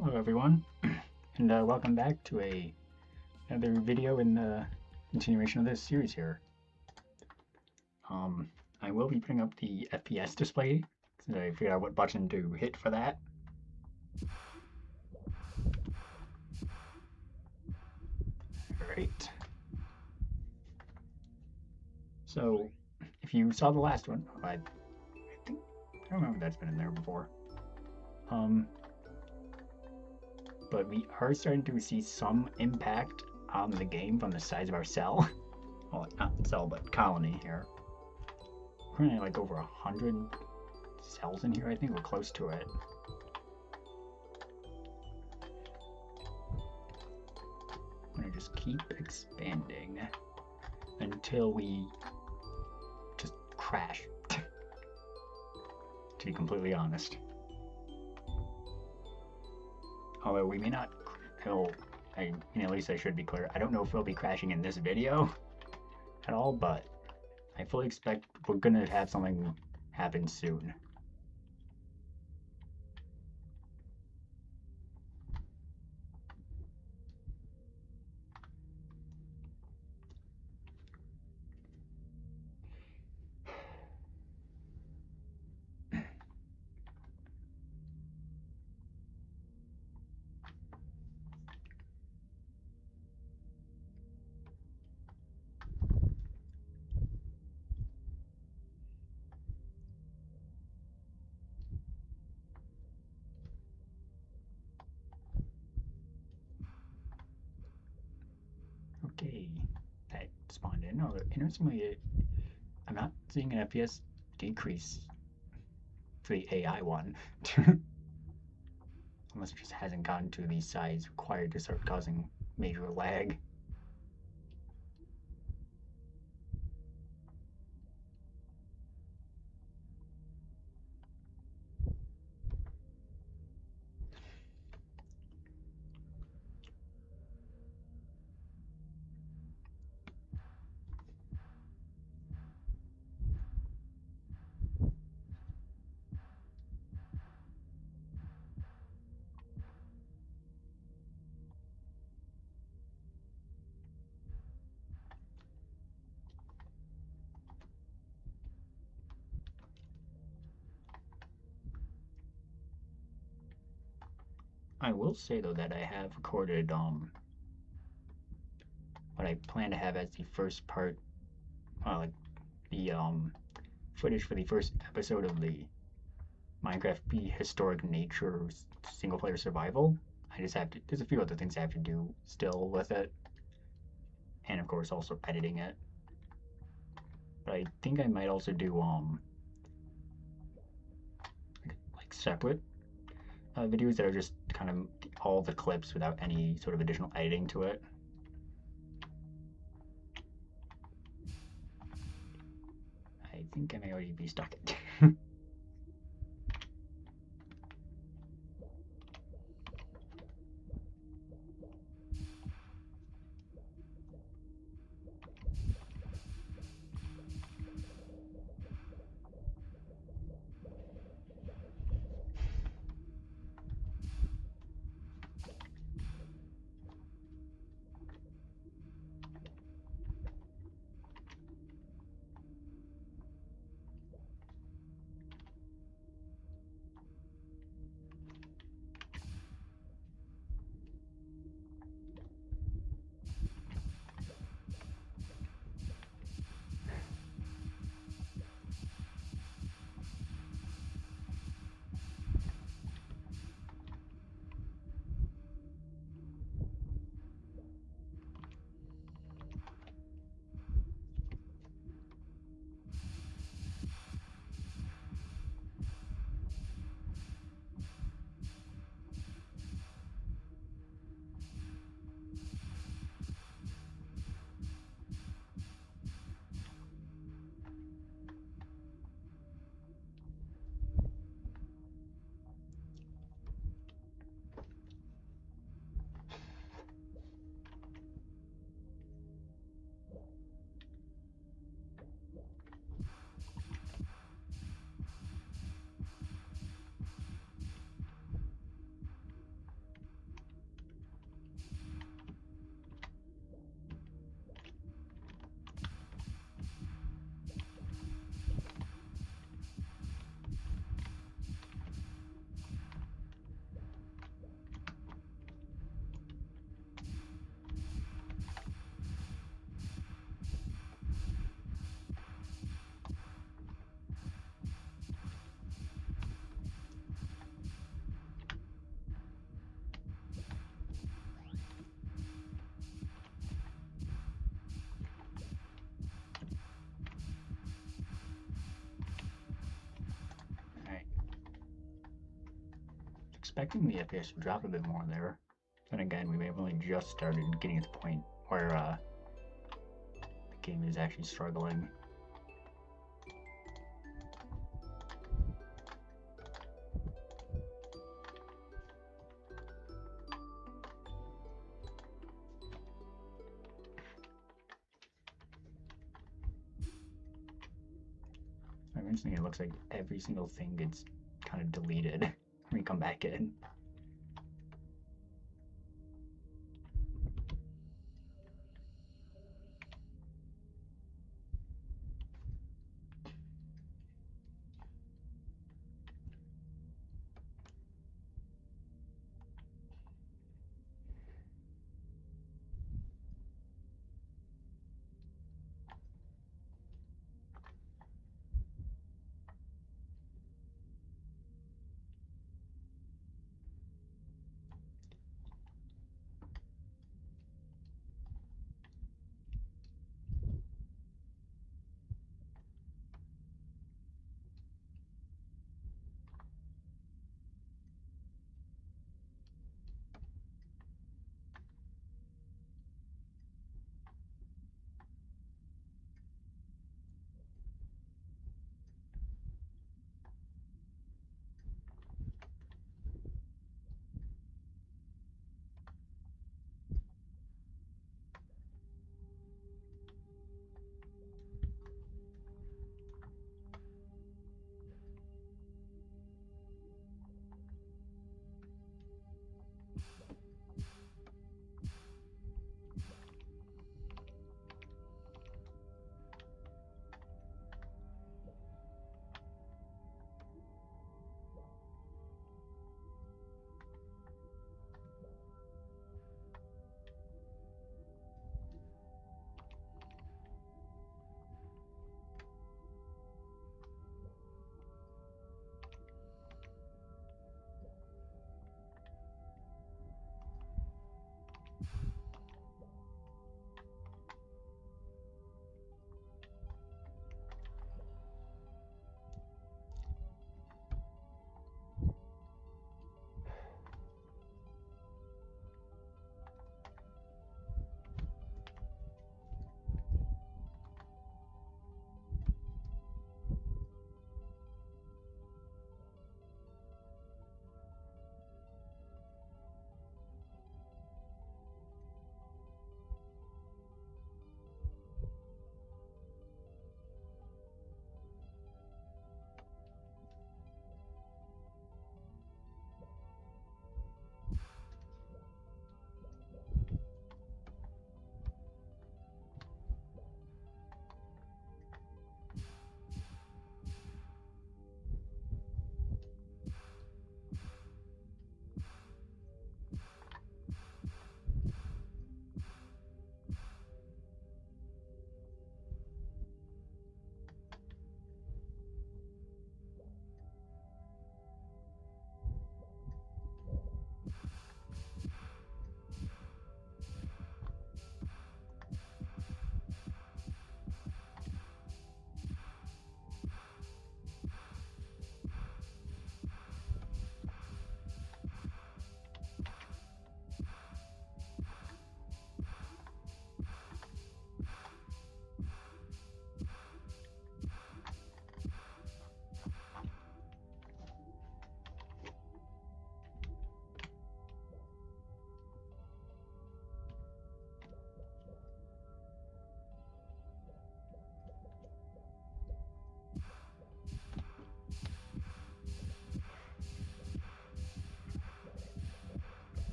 Hello everyone, and welcome back to another video in the continuation of this series here. I will be putting up the FPS display, since I figured out what button to hit for that. Alright. So, if you saw the last one, I don't remember if that's been in there before. But we are starting to see some impact on the game from the size of our cell. Well, not cell, but colony here. We're currently like over 100 cells in here. I think we're close to it. I'm gonna just keep expanding until we just crash, to be completely honest. Although we may not, at least I should be clear, I don't know if we'll be crashing in this video at all, but I fully expect we're gonna have something happen soon. Okay, that spawned in. Oh, interestingly, I'm not seeing an FPS decrease for the AI one. Unless it just hasn't gotten to the size required to start causing major lag. I will say though that I have recorded what I plan to have as the first part, like the footage for the first episode of the Minecraft Prehistoric Nature single player survival. I just have to, there's a few other things I have to do still with it, and of course also editing it. But I think I might also do like separate videos that are just kind of all the clips without any sort of additional editing to it. I think I may already be stuck. expecting the FPS to drop a bit more there. Then again, we may have only just started getting to the point where the game is actually struggling. Eventually, it looks like every single thing gets kind of deleted when you come back in.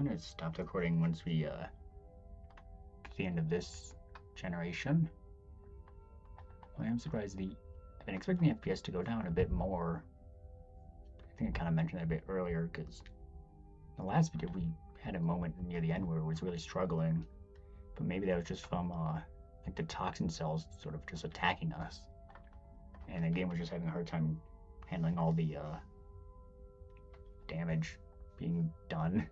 going to stop the recording once we get to the end of this generation. I am surprised I've been expecting the FPS to go down a bit more. I think I kind of mentioned that a bit earlier, because the last video we had a moment near the end where it was really struggling, but maybe that was just from like the toxin cells sort of just attacking us, and the game was just having a hard time handling all the damage being done.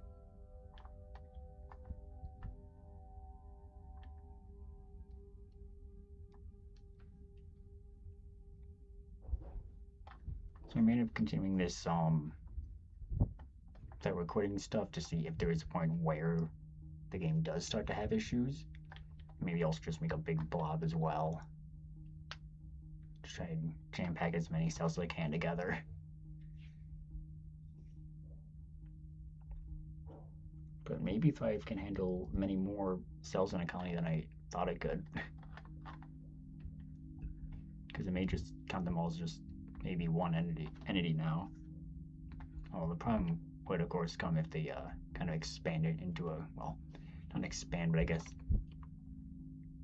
So I may end up continuing this that recording stuff to see if there is a point where the game does start to have issues. Maybe also just make a big blob as well. Just try and jam pack as many cells as I can together. But maybe 5 can handle many more cells in a colony than I thought it could. Because it may just count them all as just maybe one entity now. Well, the problem would of course come if they kind of expand it into a, well, not expand, but I guess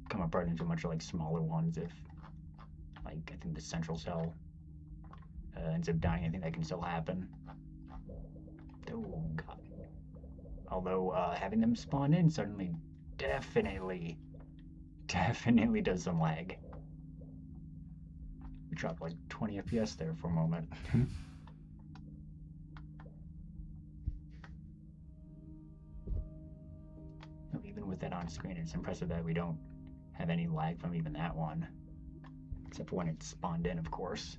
come apart into much like smaller ones. If, like, I think the central cell ends up dying, I think that can still happen. Oh god. Although having them spawn in suddenly definitely does some lag. We dropped like 20 FPS there for a moment. Even with that on screen, it's impressive that we don't have any lag from even that one. Except for when it's spawned in, of course.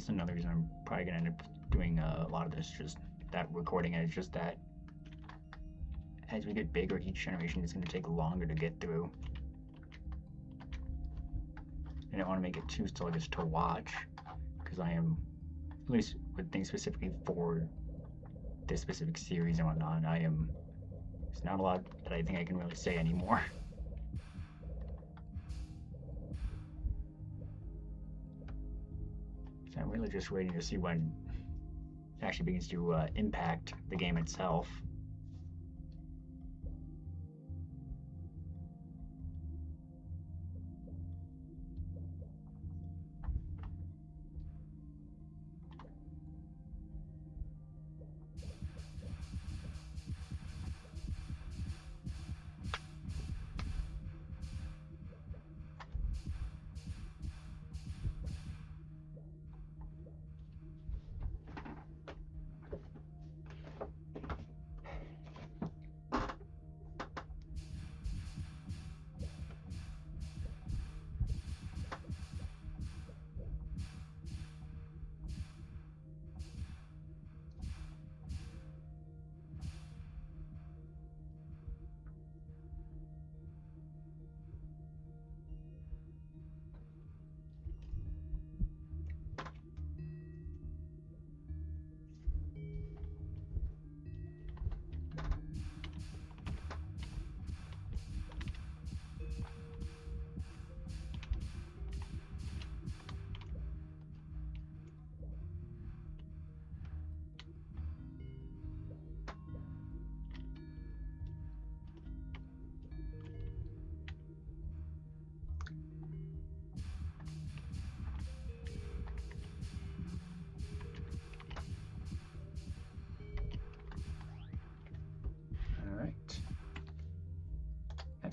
Another reason I'm probably gonna end up doing a lot of this, just that recording, is just that as we get bigger, each generation is going to take longer to get through. I don't want to make it too sluggish to watch, because I am, at least with things specifically for this specific series and whatnot, there's not a lot that I think I can really say anymore. So I'm really just waiting to see when it actually begins to impact the game itself.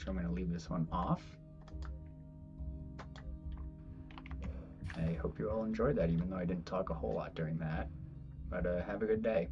I'm going to leave this one off. I hope you all enjoyed that, even though I didn't talk a whole lot during that. But have a good day.